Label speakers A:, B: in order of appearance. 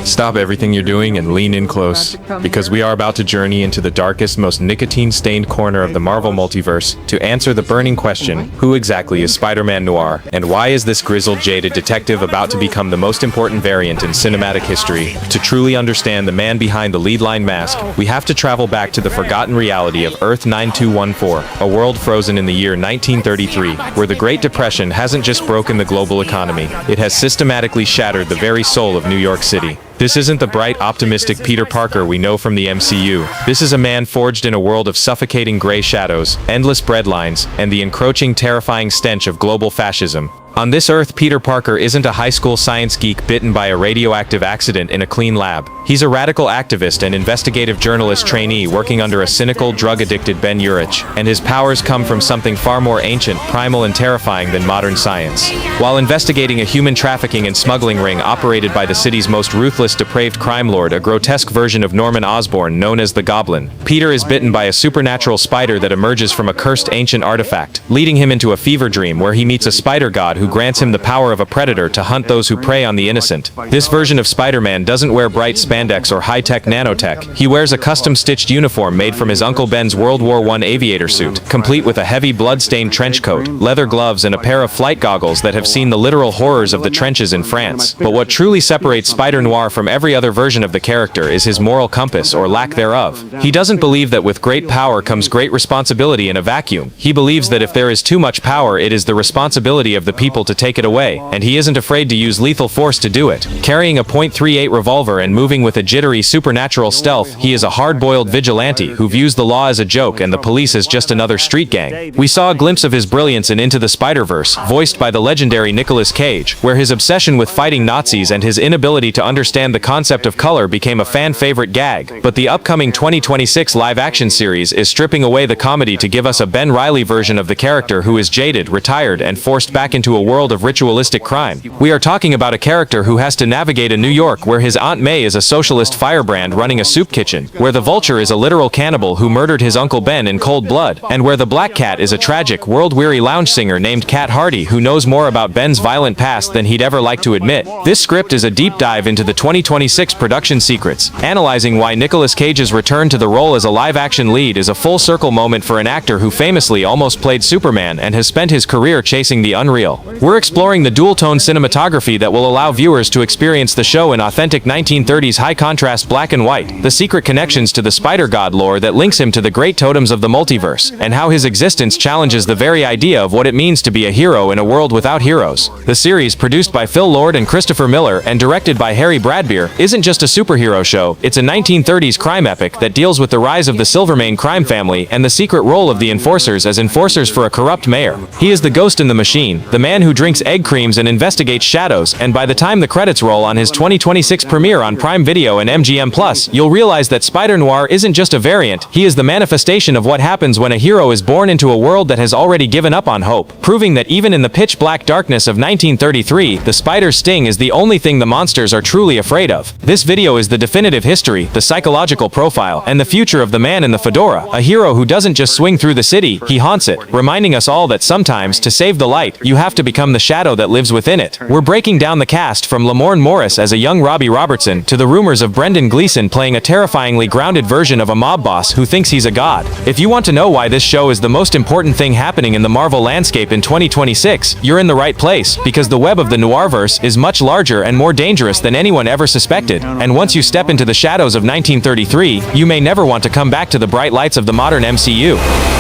A: Stop everything you're doing and lean in close, because we are about to journey into the darkest, most nicotine-stained corner of the Marvel multiverse to answer the burning question, who exactly is Spider-Man Noir, and why is this grizzled, jaded detective about to become the most important variant in cinematic history? To truly understand the man behind the lead line mask, we have to travel back to the forgotten reality of Earth 9214, a world frozen in the year 1933, where the Great Depression hasn't just broken the global economy, it has systematically shattered the very soul of New York City. This isn't the bright, optimistic Peter Parker we know from the MCU. This is a man forged in a world of suffocating gray shadows, endless breadlines, and the encroaching, terrifying stench of global fascism. On this Earth, Peter Parker isn't a high school science geek bitten by a radioactive accident in a clean lab. He's a radical activist and investigative journalist trainee working under a cynical, drug-addicted Ben Reilly, and his powers come from something far more ancient, primal, and terrifying than modern science. While investigating a human trafficking and smuggling ring operated by the city's most ruthless, depraved crime lord, a grotesque version of Norman Osborn known as the Goblin, Peter is bitten by a supernatural spider that emerges from a cursed ancient artifact, leading him into a fever dream where he meets a spider god who grants him the power of a predator to hunt those who prey on the innocent. This version of Spider-Man doesn't wear bright spandex or high-tech nanotech. He wears a custom-stitched uniform made from his Uncle Ben's World War I aviator suit, complete with a heavy blood-stained trench coat, leather gloves, and a pair of flight goggles that have seen the literal horrors of the trenches in France. But what truly separates Spider-Noir from every other version of the character is his moral compass, or lack thereof. He doesn't believe that with great power comes great responsibility in a vacuum. He believes that if there is too much power, it is the responsibility of the people to take it away, and he isn't afraid to use lethal force to do it. Carrying a .38 revolver and moving with a jittery supernatural stealth, he is a hard-boiled vigilante who views the law as a joke and the police as just another street gang. We saw a glimpse of his brilliance in Into the Spider-Verse, voiced by the legendary Nicolas Cage, where his obsession with fighting Nazis and his inability to understand the concept of color became a fan-favorite gag. But the upcoming 2026 live-action series is stripping away the comedy to give us a Ben Reilly version of the character who is jaded, retired, and forced back into a world of ritualistic crime. We are talking about a character who has to navigate a New York where his Aunt May is a socialist firebrand running a soup kitchen, where the Vulture is a literal cannibal who murdered his Uncle Ben in cold blood, and where the Black Cat is a tragic, world-weary lounge singer named Cat Hardy who knows more about Ben's violent past than he'd ever like to admit. This script is a deep dive into the 2026 production secrets, analyzing why Nicolas Cage's return to the role as a live-action lead is a full-circle moment for an actor who famously almost played Superman and has spent his career chasing the unreal. We're exploring the dual-tone cinematography that will allow viewers to experience the show in authentic 1930s high-contrast black and white, the secret connections to the Spider-God lore that links him to the great totems of the multiverse, and how his existence challenges the very idea of what it means to be a hero in a world without heroes. The series, produced by Phil Lord and Christopher Miller and directed by Harry Bradbeer, isn't just a superhero show, it's a 1930s crime epic that deals with the rise of the Silvermane crime family and the secret role of the enforcers as enforcers for a corrupt mayor. He is the ghost in the machine, the man who drinks egg creams and investigates shadows, and by the time the credits roll on his 2026 premiere on Prime Video and MGM Plus, you'll realize that Spider-Noir isn't just a variant, he is the manifestation of what happens when a hero is born into a world that has already given up on hope, proving that even in the pitch-black darkness of 1933, the spider's sting is the only thing the monsters are truly afraid of. This video is the definitive history, the psychological profile, and the future of the man in the fedora, a hero who doesn't just swing through the city, he haunts it, reminding us all that sometimes, to save the light, you have to become the shadow that lives within it. We're breaking down the cast from Lamorne Morris as a young Robbie Robertson to the rumors of Brendan Gleeson playing a terrifyingly grounded version of a mob boss who thinks he's a god. If you want to know why this show is the most important thing happening in the Marvel landscape in 2026, you're in the right place, because the web of the Noirverse is much larger and more dangerous than anyone ever suspected, and once you step into the shadows of 1933, you may never want to come back to the bright lights of the modern MCU.